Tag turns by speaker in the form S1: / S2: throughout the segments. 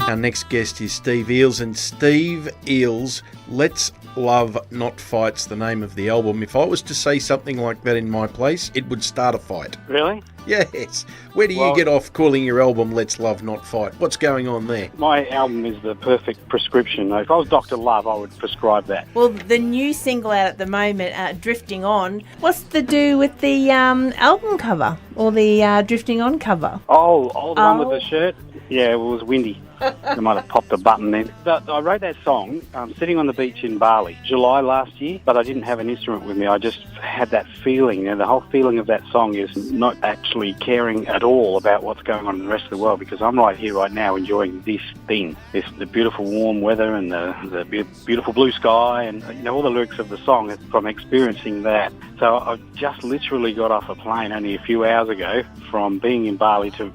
S1: Our next guest is Steve Eales, and Steve Eales, Let's Love Not Fight's the name of the album. If I was to say something like that in my place, it would start a fight.
S2: Really?
S1: Yes. Where do you get off calling your album Let's Love Not Fight? What's going on there?
S2: My album is the perfect prescription. If I was Dr. Love, I would prescribe that.
S3: Well, the new single out at the moment, Drifting On, what's to do with the album cover or the Drifting On cover?
S2: Oh, the one with the shirt? Yeah, it was windy. I might have popped a button then. But I wrote that song sitting on the beach in Bali, July last year, but I didn't have an instrument with me. I just had that feeling. The whole feeling of that song is not actually caring at all about what's going on in the rest of the world, because I'm right here, right now, enjoying this thing, the beautiful warm weather and the beautiful blue sky, and all the lyrics of the song is from experiencing that. So I just literally got off a plane only a few hours ago from being in Bali to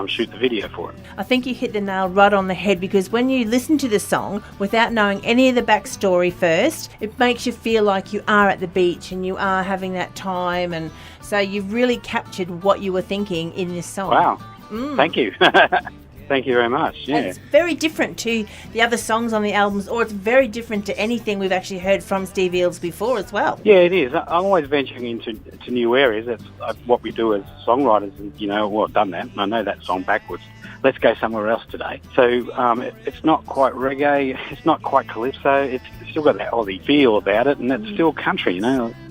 S2: shoot the video for it.
S3: I think you hit the nail right on the head, because when you listen to the song without knowing any of the backstory first, it makes you feel like you are at the beach and you are having that time, and so you've really captured what you were thinking in this song.
S2: Wow. Thank you. Thank you very much. Yeah.
S3: And it's very different to the other songs on the albums, or it's very different to anything we've actually heard from Steve Eales before as well.
S2: Yeah, it is. I'm always venturing into new areas. That's what we do as songwriters, and I've done that. I know that song backwards. Let's go somewhere else today. So it's not quite reggae, it's not quite calypso, it's still got that Aussie feel about it, and it's still country,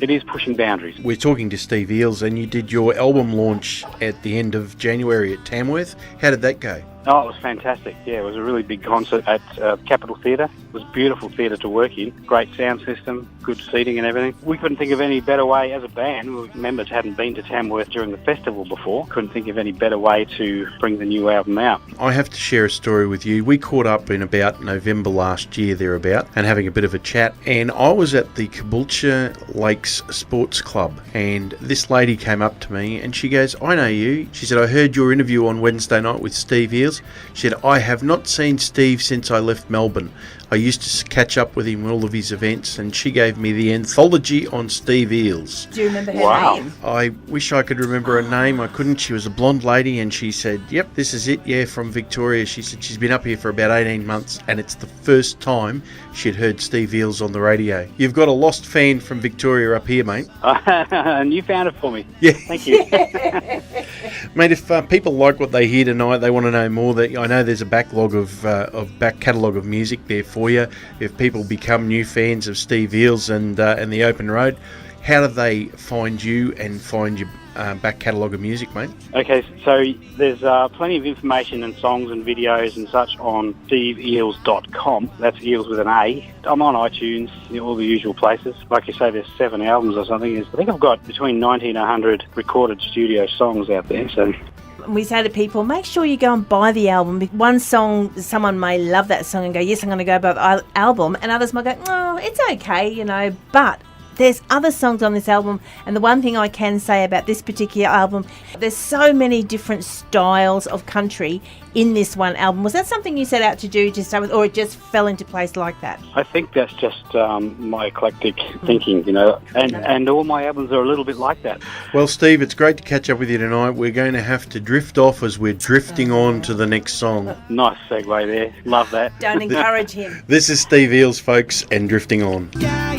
S2: It is pushing boundaries.
S1: We're talking to Steve Eales, and you did your album launch at the end of January at Tamworth. How did that go?
S2: Oh, it was fantastic. Yeah, it was a really big concert at Capitol Theatre. It was a beautiful theatre to work in. Great sound system, good seating and everything. We couldn't think of any better way as a band. Members hadn't been to Tamworth during the festival before. Couldn't think of any better way to bring the new album out.
S1: I have to share a story with you. We caught up in about November last year, thereabout, and having a bit of a chat. And I was at the Caboolture Lakes Sports Club, and this lady came up to me and she goes, "I know you." She said, "I heard your interview on Wednesday night with Steve Eales." She said, "I have not seen Steve since I left Melbourne. I used to catch up with him at all of his events," and she gave me the anthology on Steve Eales.
S3: Do you remember her name?
S1: I wish I could remember her name. I couldn't. She was a blonde lady, and she said, "Yep, this is it, yeah, from Victoria." She said she's been up here for about 18 months, and it's the first time she'd heard Steve Eales on the radio. You've got a lost fan from Victoria up here, mate.
S2: And you found it for me.
S1: Yeah.
S2: Thank you.
S1: Mate, if people like what they hear tonight, they want to know more. That I know there's a backlog of back catalogue of music there for you. If people become new fans of Steve Eales and the Open Road, how do they find you and find your back catalogue of music, mate? Okay,
S2: so there's plenty of information and songs and videos and such on steveeales.com. That's Eales with an A. I'm on iTunes, all the usual places. Like you say, there's 7 albums or something. I think I've got between 90 and 100 recorded studio songs out there, so...
S3: We say to people, make sure you go and buy the album. One song, someone may love that song and go, yes, I'm going to go buy the album. And others might go, oh, it's okay, but there's other songs on this album. And the one thing I can say about this particular album, there's so many different styles of country in this one album. Was that something you set out to do to start with, or it just fell into place like that?
S2: I think that's just my eclectic thinking, and all my albums are a little bit like that.
S1: Well, Steve, it's great to catch up with you tonight. We're going to have to drift off as we're drifting on to the next song.
S2: Nice segue there. Love that.
S3: Don't encourage him.
S1: This is Steve Eales, folks, and Drifting On.
S4: Yeah,